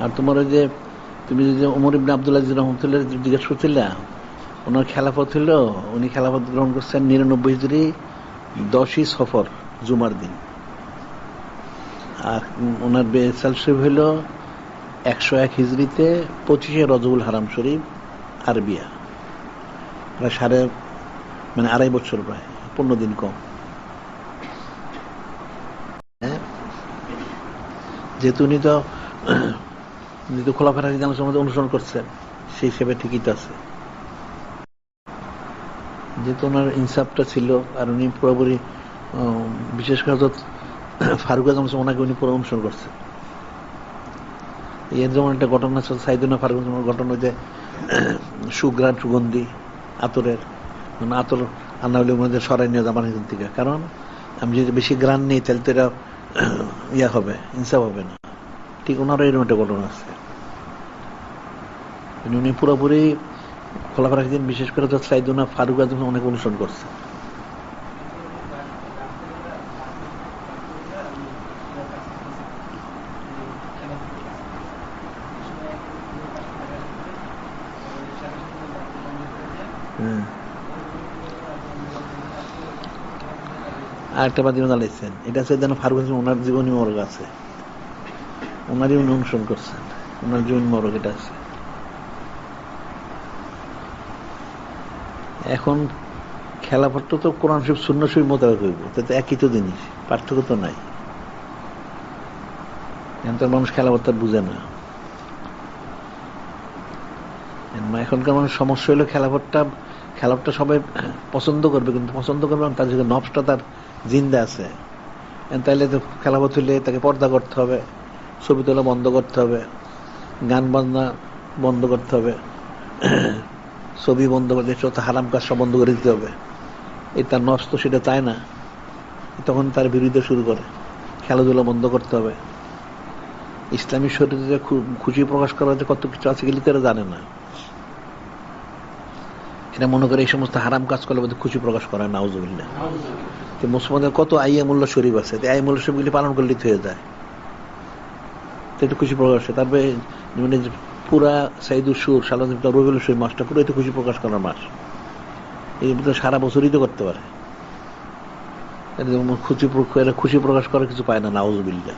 আর তোমার ওই যে তুমি যে ওমর ইবনে আব্দুল আজিজ রহমতুল্লাহ জিজ্ঞেস করছিলা, ওনার খেলাফত হইল, উনি খেলাফত গ্রহণ করছেন 99 হিজরি 10ই সফর জুমার দিন। আর ওনার বেসাল শরীফ হইল 101 হিজরিতে 25শে রজবুল হারাম শরীফ আরবিয়া। প্রায় আড়াই বছর, প্রায় 15 দিন কম। যেহেতু উনি তো খোলাফায়ে রাশিদিনের মধ্যে অনুসরণ করছেন, সেই হিসেবে ঠিকই তো আছে। যেহেতু ওনার ইনসাফটা ছিল, আর উনি পুরোপুরি বিশেষ করে ফারুক আজম ওনাকে উনি পুরো অনুসরণ করছেন। এর যেমন একটা ঘটনা আছে, সাইদুনা ফারুক আজমের ঘটনা, যে সুগ্রাণ সুগন্ধি আতরের, আতর আন্না হলে মধ্যে সরাই নিয়ে যাবার এখান থেকে, কারণ আমি যদি বেশি গ্রান নেই তাহলে তো এটা হবে, ইনসাফ হবে না। ঠিক ওনারও এরকম একটা ঘটনা আছে। উনি পুরোপুরি খোলাফায়ে রাশিদিন, বিশেষ করে সাইদুনা ফারুক আজম অনেক অনুসরণ করছে। আর একটা বাদী দাঁড়াইছেন, এটা আছে যেন ফারুক আজম, ওনার জীবনী মরক আছে, ওনারই উনি অনুসরণ করছেন, ওনার জীবনী মরক এটা আছে। এখন খেলাফত তো কোরআন শরীফ সুন্নাহ শরীফ মোতাবেক হইব, তাতে একই তো জিনিস, পার্থক্য তো নাই। এখন মানুষ খেলাফত বুঝে না। এখনকার মানুষ সমস্যা হলো খেলাফতটা সবাই পছন্দ করবে, কিন্তু পছন্দ করবে তার যদি নফসটা তার জিন্দা আছে। তাইলে তো খেলাফত হইলে তাকে পর্দা করতে হবে, ছবি তোলা বন্ধ করতে হবে, গান বাজনা বন্ধ করতে হবে, ছবি বন্ধ করতে, যত হারাম কাজ সব বন্ধ করে দিতে হবে। এই তার নফস তো সেটা চায় না, তখন তার বিরুদ্ধে শুরু করে। খেলাধুলা বন্ধ করতে হবে। ইসলামী শরীরে খুশি প্রকাশ করা যে কত কিছু আছে, গেলে তারা জানে না। এটা মনে করে এই সমস্ত হারাম কাজ করলে বোধহয় খুশি প্রকাশ করা, নাউজুবিল্লাহ। মুসলমানদের কত আইয়ামুল্লাহ শরীফ আছে, আইয়ামুল্লাহ শরীফগুলি পালন করলে হয়ে যায়, একটু খুশি প্রকাশ। তারপরে মানে পুরা সাইদুল সুর, রবিউল শরীফ মাসটা পুরো একটু খুশি প্রকাশ করার মাস। এই সারা বছরই তো করতে পারে। খুশি প্রকাশ করার কিছু পায় না, নাউজুবিল্লাহ।